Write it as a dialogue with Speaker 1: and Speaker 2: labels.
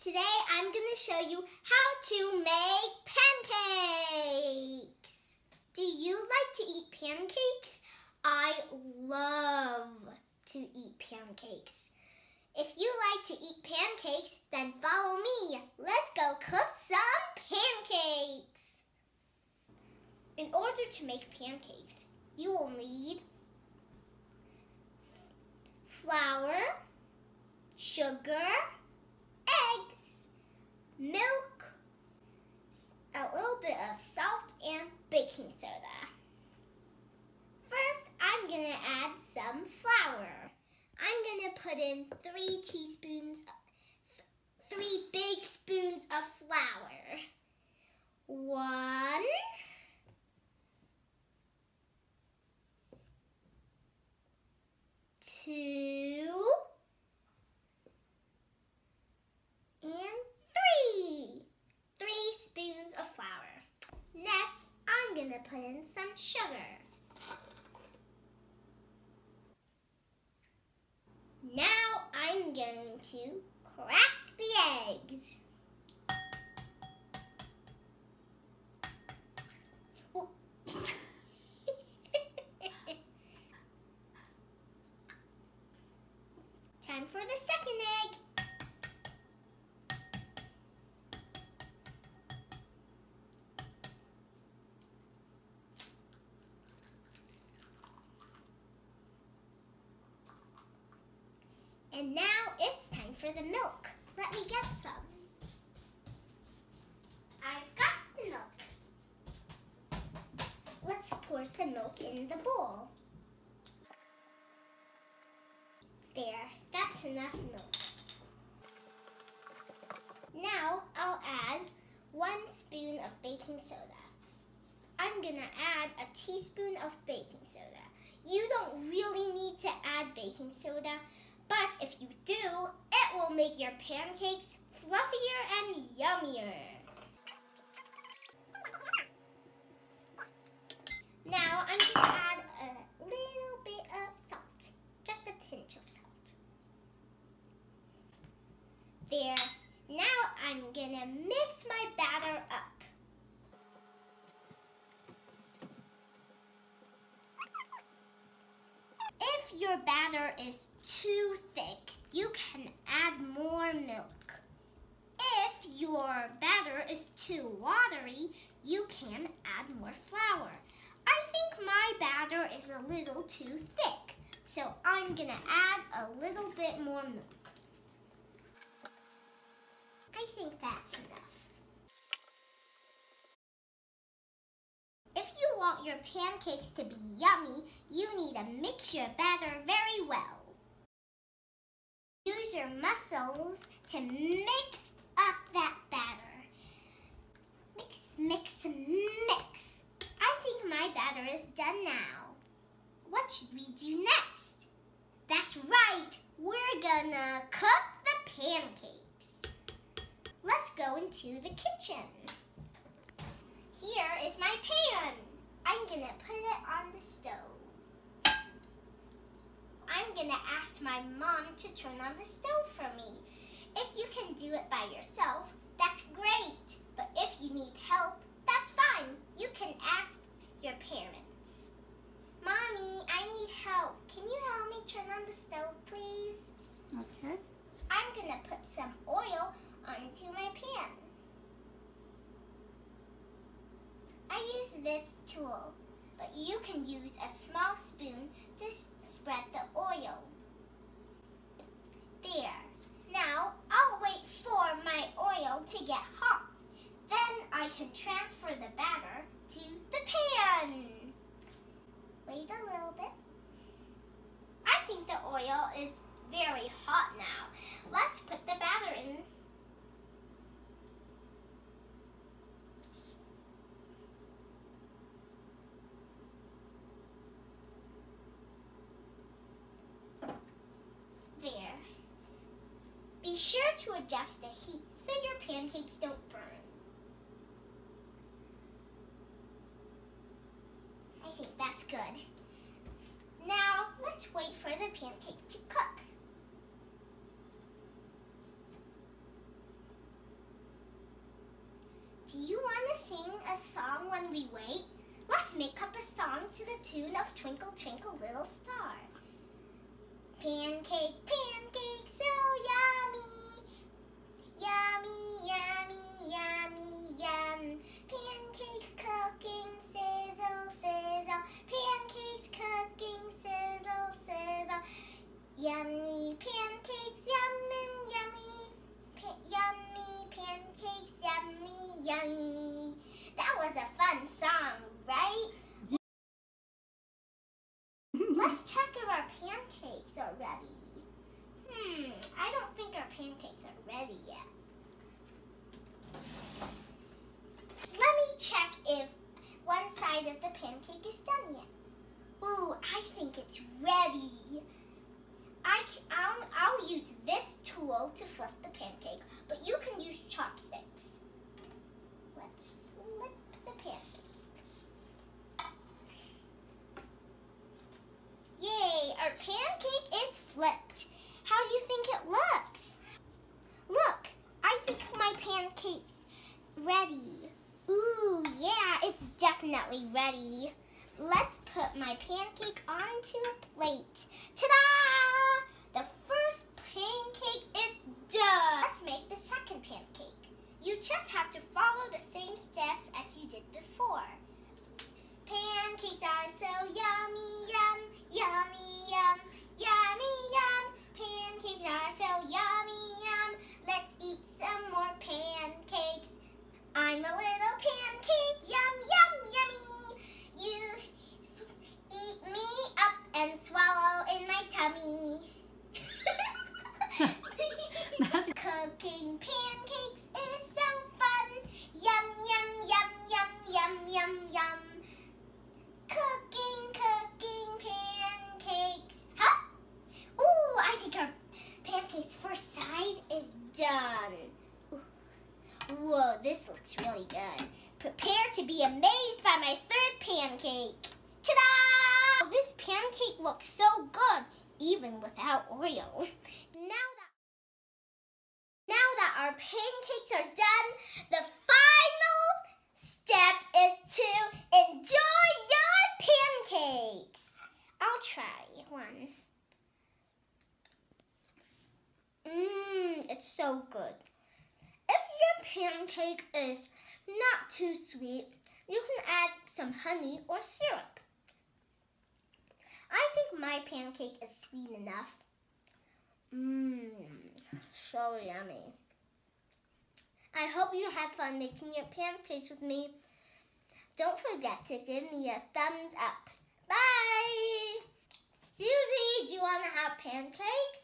Speaker 1: Today I'm going to show you how to make pancakes. Do you like to eat pancakes? I love to eat pancakes. If you like to eat pancakes, then follow me. Let's go cook some pancakes. In order to make pancakes, you will need flour, sugar, eggs, milk, a little bit of salt, and baking soda. First, I'm going to add some flour. I'm going to put in 3 big spoons of flour. 1, 2, and 3. 3 spoons of flour. Next, I'm going to put in some sugar. Now I'm going to crack the eggs. Time for the second egg. And now it's time for the milk. Let me get some. I've got the milk. Let's pour some milk in the bowl. There, that's enough milk. Now I'll add 1 spoon of baking soda. I'm gonna add a teaspoon of baking soda. You don't really need to add baking soda, but if you do, it will make your pancakes fluffier and yummier. Now I'm going to add a little bit of salt, just a pinch of salt. There. Now I'm going to mix my batter up. If your batter is too thick, you can add more milk. If your batter is too watery, you can add more flour. I think my batter is a little too thick, so I'm going to add a little bit more milk. I think that's enough. If you want your pancakes to be yummy, you need to mix your batter very well. Use your muscles to mix up that batter. Mix, mix, mix. I think my batter is done now. What should we do next? That's right, we're gonna cook the pancakes. Let's go into the kitchen. Here is my pan. I'm gonna put it on the stove. I'm gonna ask my mom to turn on the stove for me. If you can do it by yourself, that's great. But if you need help, that's fine. You can ask your parents. Mommy, I need help. Can you help me turn on the stove, please?
Speaker 2: Okay.
Speaker 1: I'm gonna put some oil onto my pan. I use this tool, but you can use a small spoon to spread the oil. There. Now, I'll wait for my oil to get hot. Then I can transfer the batter to the pan. Wait a little bit. I think the oil is very hot now. Let's put the batter in. There. Be sure to adjust the heat so your pancakes don't burn. I think that's good. Now, let's wait for the pancake to cook. Do you want to sing a song when we wait? Let's make up a song to the tune of Twinkle, Twinkle, Little Star. Pancake, pancake, so yummy. Yummy, yummy, yummy, yum. Pancakes cooking, sizzle, sizzle. Pancakes cooking, sizzle, sizzle. Yummy pancakes, yummy, yummy. Yummy pancakes, yummy, yummy. That was a fun song, right? Let's check if our pancakes are ready. I don't think our pancakes are ready yet. Let me check if one side of the pancake is done yet. Ooh, I think it's ready. I'll use this tool to flip the pancake, but you can use chopsticks. Let's flip the pancake. Yay, our pancake is flipped. How do you think it looks? Look, I think my pancake's ready. Ooh, yeah, it's definitely ready. Let's put my pancake onto a plate. Ta-da! The first pancake is done. Let's make the second pancake. You just have to follow the same steps as you did before. Pancakes are so yummy, yum, yummy, yum, yummy, yum. Pancakes are so yummy, yum. Let's eat some more pancakes. I'm a little pancake, yum, yum, yummy. You eat me up and swallow in my tummy. Cooking pancakes is so fun. Yum, yum, yum, yum, yum, yum, yum. Cooking pancakes. Huh? Ooh, I think our pancakes first side is done. Ooh. Whoa, this looks really good. Prepare to be amazed by my third pancake. Ta-da! This pancake looks so good, even without oil. Now that our pancakes are done, the final step is to enjoy your pancakes. I'll try one. It's so good. If your pancake is not too sweet, you can add some honey or syrup. I think my pancake is sweet enough. So yummy. I hope you had fun making your pancakes with me. Don't forget to give me a thumbs up. Bye! Susie, do you want to have pancakes?